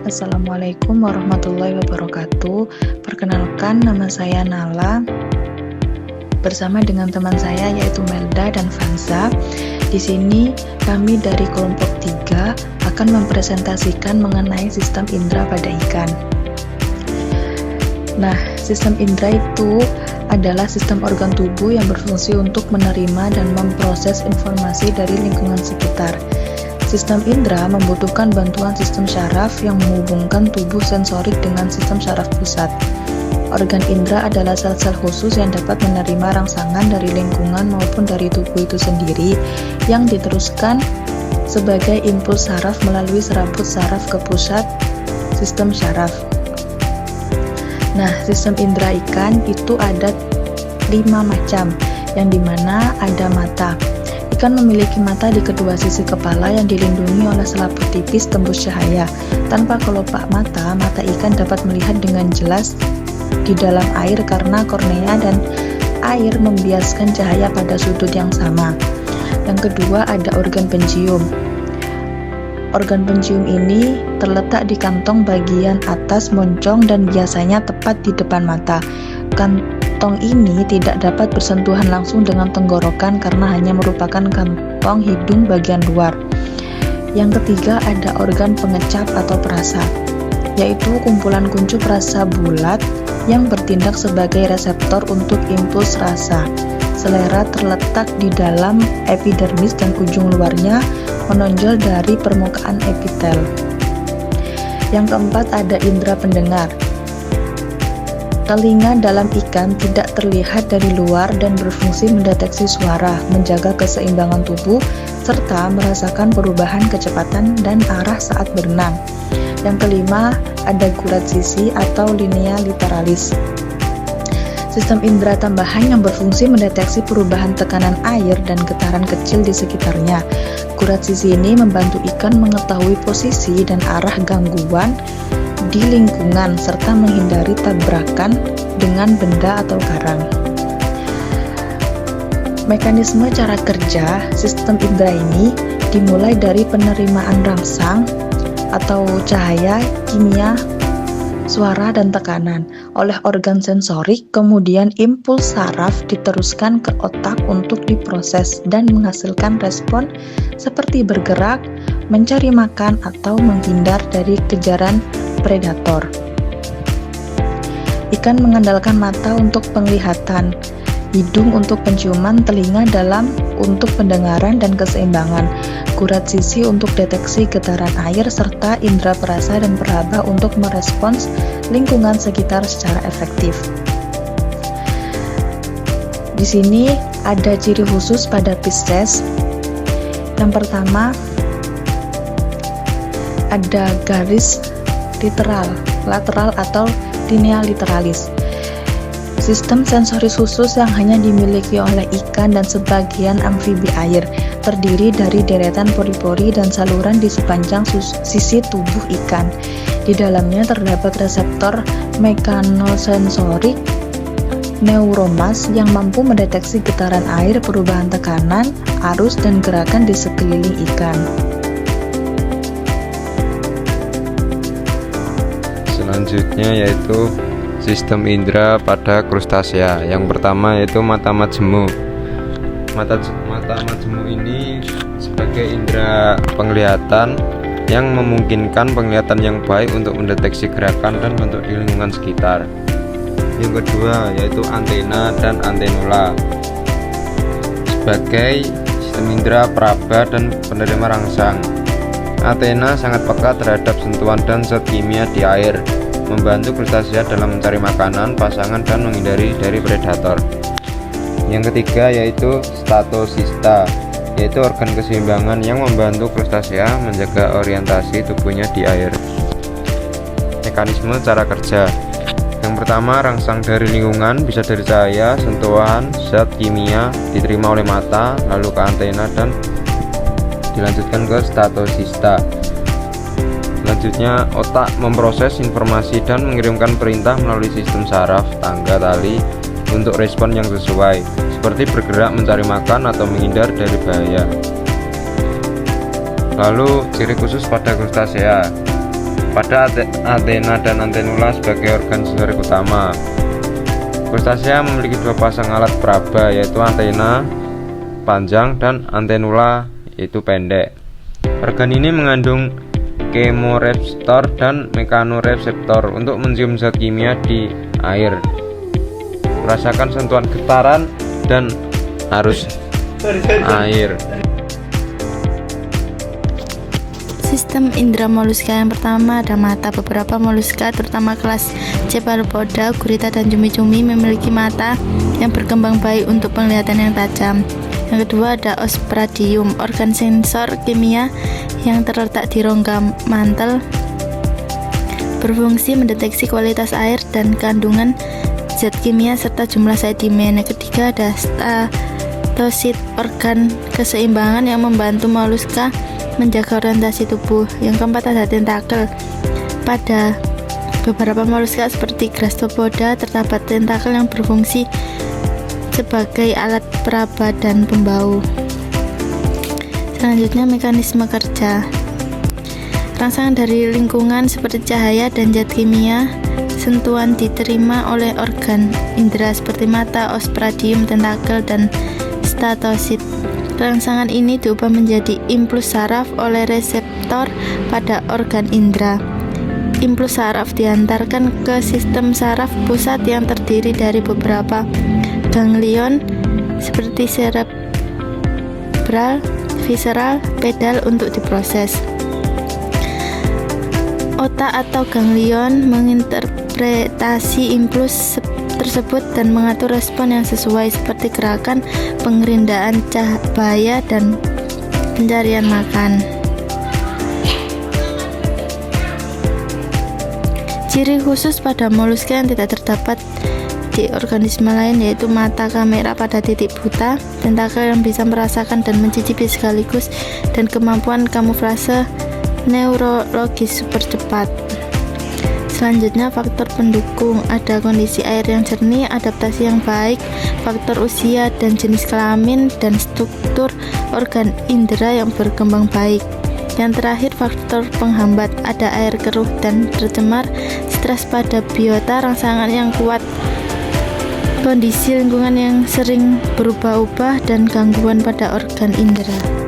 Assalamualaikum warahmatullahi wabarakatuh. Perkenalkan, nama saya Nala. Bersama dengan teman saya yaitu Melda dan Vanza. Di sini kami dari kelompok 3 akan mempresentasikan mengenai sistem indera pada ikan. Nah, sistem indera itu adalah sistem organ tubuh yang berfungsi untuk menerima dan memproses informasi dari lingkungan sekitar. Sistem indera membutuhkan bantuan sistem syaraf yang menghubungkan tubuh sensorik dengan sistem syaraf pusat. Organ indera adalah sel-sel khusus yang dapat menerima rangsangan dari lingkungan maupun dari tubuh itu sendiri yang diteruskan sebagai impuls saraf melalui serabut saraf ke pusat sistem syaraf. Nah, sistem indera ikan itu ada 5 macam, yang dimana ada mata. Ikan memiliki mata di kedua sisi kepala yang dilindungi oleh selaput tipis tembus cahaya. Tanpa kelopak mata, mata ikan dapat melihat dengan jelas di dalam air karena kornea dan air membiaskan cahaya pada sudut yang sama. Yang kedua ada organ pencium. Organ pencium ini terletak di kantong bagian atas moncong dan biasanya tepat di depan mata. Kantong ini tidak dapat bersentuhan langsung dengan tenggorokan karena hanya merupakan kantong hidung bagian luar. Yang ketiga ada organ pengecap atau perasa, yaitu kumpulan kuncup rasa bulat yang bertindak sebagai reseptor untuk impuls rasa. Selera terletak di dalam epidermis dan ujung luarnya menonjol dari permukaan epitel. Yang keempat ada indera pendengar. Telinga dalam ikan tidak terlihat dari luar dan berfungsi mendeteksi suara, menjaga keseimbangan tubuh, serta merasakan perubahan kecepatan dan arah saat berenang. Yang kelima ada gurat sisi atau linea literalis. Sistem indera tambahan yang berfungsi mendeteksi perubahan tekanan air dan getaran kecil di sekitarnya. Gurat sisi ini membantu ikan mengetahui posisi dan arah gangguan di lingkungan serta menghindari tabrakan dengan benda atau karang. Mekanisme cara kerja sistem indera ini dimulai dari penerimaan rangsang atau cahaya, kimia, suara, dan tekanan oleh organ sensorik, kemudian impuls saraf diteruskan ke otak untuk diproses dan menghasilkan respon seperti bergerak, mencari makan, atau menghindar dari kejaran predator. Ikan mengandalkan mata untuk penglihatan, hidung untuk penciuman, telinga dalam untuk pendengaran dan keseimbangan, gurat sisi untuk deteksi getaran air, serta indera perasa dan peraba untuk merespons lingkungan sekitar secara efektif. Di sini ada ciri khusus pada Pisces. Yang pertama ada garis lateral atau linea literalis. Sistem sensoris khusus yang hanya dimiliki oleh ikan dan sebagian amfibi air, terdiri dari deretan pori-pori dan saluran di sepanjang sisi tubuh ikan. Di dalamnya terdapat reseptor mekanosensorik neuromas yang mampu mendeteksi getaran air, perubahan tekanan, arus, dan gerakan di sekeliling ikan. Selanjutnya yaitu sistem indera pada krustasea. Yang pertama yaitu mata majemuk. Mata majemuk ini sebagai indera penglihatan yang memungkinkan penglihatan yang baik untuk mendeteksi gerakan dan bentuk di lingkungan sekitar. Yang kedua yaitu antena dan antenula. Sebagai sistem indera peraba dan penerima rangsang, antena sangat peka terhadap sentuhan dan zat kimia di air, membantu krustasea dalam mencari makanan, pasangan, dan menghindari dari predator. Yang ketiga yaitu statosista, yaitu organ keseimbangan yang membantu krustasea menjaga orientasi tubuhnya di air. Mekanisme cara kerja. Yang pertama, rangsang dari lingkungan, bisa dari cahaya, sentuhan, zat kimia diterima oleh mata, lalu ke antena dan dilanjutkan ke statosista. Selanjutnya, otak memproses informasi dan mengirimkan perintah melalui sistem saraf, tangga, tali untuk respon yang sesuai, seperti bergerak, mencari makan, atau menghindar dari bahaya. Lalu, ciri khusus pada krustasea. pada antena dan antenula sebagai organ sensorik utama. Crustacea memiliki dua pasang alat peraba, yaitu antena panjang dan antenula yaitu pendek. Organ ini mengandung kemoreseptor dan mekanoreseptor untuk mencium zat kimia di air, merasakan sentuhan getaran dan arus air. Sistem indera moluska yang pertama ada mata. Beberapa moluska terutama kelas Cephalopoda, gurita, dan cumi-cumi memiliki mata yang berkembang baik untuk penglihatan yang tajam. Yang kedua ada Osphradium, organ sensor kimia yang terletak di rongga mantel, berfungsi mendeteksi kualitas air dan kandungan zat kimia serta jumlah sedimen. Yang ketiga ada Statosit, organ keseimbangan yang membantu moluska menjaga orientasi tubuh. Yang keempat ada tentakel. Pada beberapa moluska seperti Gastropoda terdapat tentakel yang berfungsi sebagai alat peraba dan pembau. Selanjutnya mekanisme kerja. Rangsangan dari lingkungan seperti cahaya dan zat kimia sentuhan diterima oleh organ indera seperti mata, Osphradium, tentakel, dan statosit. Rangsangan ini diubah menjadi impuls saraf oleh reseptor pada organ indera. Impuls saraf diantarkan ke sistem saraf pusat yang terdiri dari beberapa ganglion seperti cerebral, visceral, pedal untuk diproses. Otak atau ganglion menginterpretasi impuls tersebut dan mengatur respon yang sesuai seperti gerakan pengerindaan cahaya dan pencarian makan. Ciri khusus pada moluska yang tidak terdapat di organisme lain yaitu mata kamera pada titik buta, tentakel yang bisa merasakan dan mencicipi sekaligus, dan kemampuan kamuflase neurologis super cepat. Selanjutnya faktor pendukung, ada kondisi air yang jernih, adaptasi yang baik, faktor usia dan jenis kelamin, dan struktur organ indera yang berkembang baik. Yang terakhir faktor penghambat, ada air keruh dan tercemar, stres pada biota, rangsangan yang kuat, kondisi lingkungan yang sering berubah-ubah, dan gangguan pada organ indera.